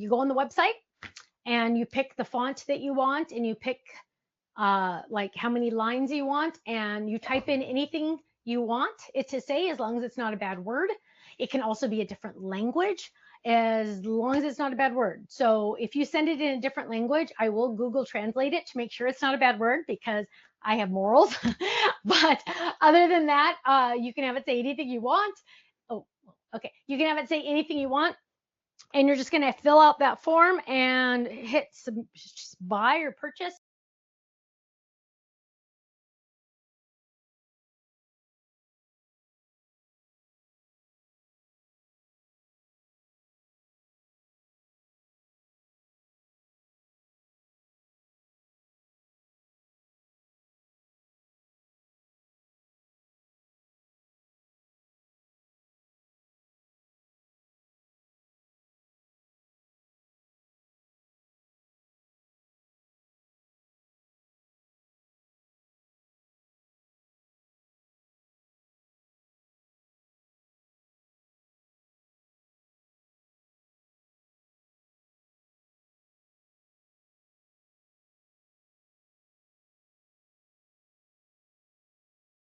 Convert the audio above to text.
You go on the website and you pick the font that you want, and you pick like how many lines you want, and you type in anything you want it to say, as long as it's not a bad word. It can also be a different language, as long as it's not a bad word. So if you send it in a different language, I will Google Translate it to make sure it's not a bad word, because I have morals. But other than that, you can have it say anything you want. Oh, okay. You can have it say anything you want, and you're just going to fill out that form and hit buy or purchase.